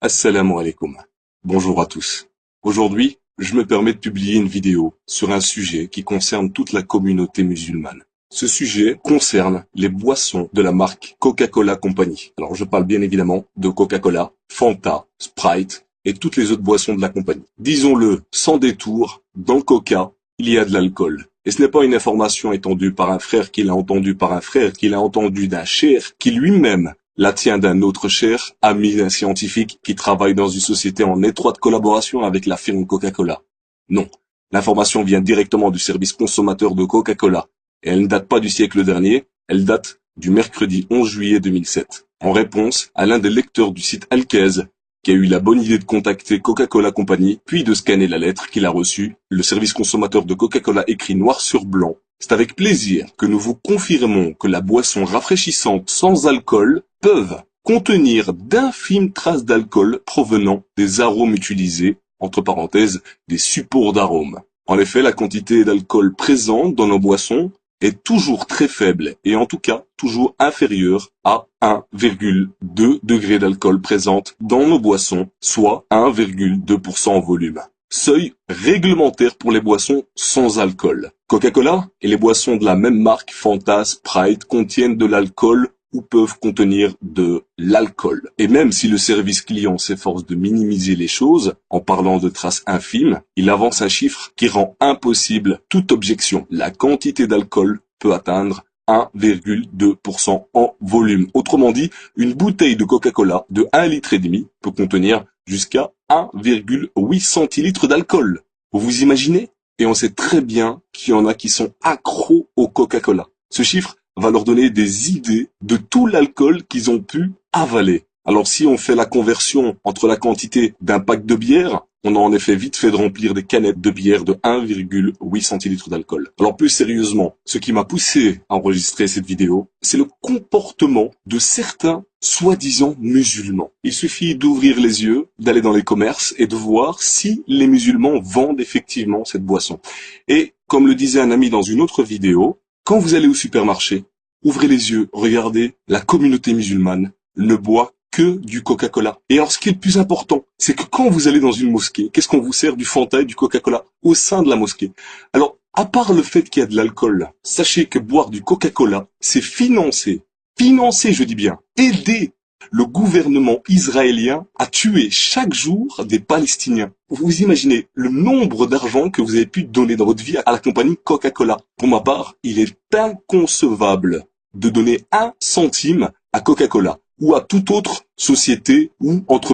Assalamu alaikum. Bonjour à tous. Aujourd'hui, je me permets de publier une vidéo sur un sujet qui concerne toute la communauté musulmane. Ce sujet concerne les boissons de la marque Coca-Cola Company. Alors je parle bien évidemment de Coca-Cola, Fanta, Sprite et toutes les autres boissons de la compagnie. Disons-le sans détour, dans le Coca, il y a de l'alcool. Et ce n'est pas une information étendue par un frère qui l'a entendu par un frère, qui l'a entendu d'un cher, qui lui-même la tient d'un autre cher, ami d'un scientifique qui travaille dans une société en étroite collaboration avec la firme Coca-Cola. Non, l'information vient directement du service consommateur de Coca-Cola. Et elle ne date pas du siècle dernier, elle date du mercredi 11 juillet 2007. En réponse à l'un des lecteurs du site Alkez, qui a eu la bonne idée de contacter Coca-Cola Company, puis de scanner la lettre qu'il a reçue, le service consommateur de Coca-Cola écrit noir sur blanc. C'est avec plaisir que nous vous confirmons que la boisson rafraîchissante sans alcool peuvent contenir d'infimes traces d'alcool provenant des arômes utilisés, entre parenthèses, des supports d'arômes. En effet, la quantité d'alcool présente dans nos boissons est toujours très faible et en tout cas toujours inférieure à 1,2 degré d'alcool présente dans nos boissons, soit 1,2% en volume. Seuil réglementaire pour les boissons sans alcool. Coca-Cola et les boissons de la même marque Fanta, Sprite contiennent de l'alcool ou peuvent contenir de l'alcool. Et même si le service client s'efforce de minimiser les choses en parlant de traces infimes, il avance un chiffre qui rend impossible toute objection. La quantité d'alcool peut atteindre 1,2% en volume. Autrement dit, une bouteille de Coca-Cola de 1,5 litre peut contenir jusqu'à 1,8 centilitres d'alcool. Vous imaginez? Et on sait très bien qu'il y en a qui sont accros au Coca-Cola. Ce chiffre va leur donner des idées de tout l'alcool qu'ils ont pu avaler. Alors si on fait la conversion entre la quantité d'un pack de bière, on a en effet vite fait de remplir des canettes de bière de 1,8 centilitres d'alcool. Alors plus sérieusement, ce qui m'a poussé à enregistrer cette vidéo, c'est le comportement de certains soi-disant musulmans. Il suffit d'ouvrir les yeux, d'aller dans les commerces et de voir si les musulmans vendent effectivement cette boisson. Et comme le disait un ami dans une autre vidéo, quand vous allez au supermarché, ouvrez les yeux, regardez, la communauté musulmane ne boit que du Coca-Cola. Et alors ce qui est le plus important, c'est que quand vous allez dans une mosquée, qu'est-ce qu'on vous sert? Du Fanta et du Coca-Cola au sein de la mosquée. Alors, à part le fait qu'il y a de l'alcool, sachez que boire du Coca-Cola, c'est financer, je dis bien, aider le gouvernement israélien à tuer chaque jour des Palestiniens. Vous imaginez le nombre d'argent que vous avez pu donner dans votre vie à la compagnie Coca-Cola. Pour ma part, il est inconcevable de donner 1 centime à Coca-Cola ou à toute autre société ou entreprise.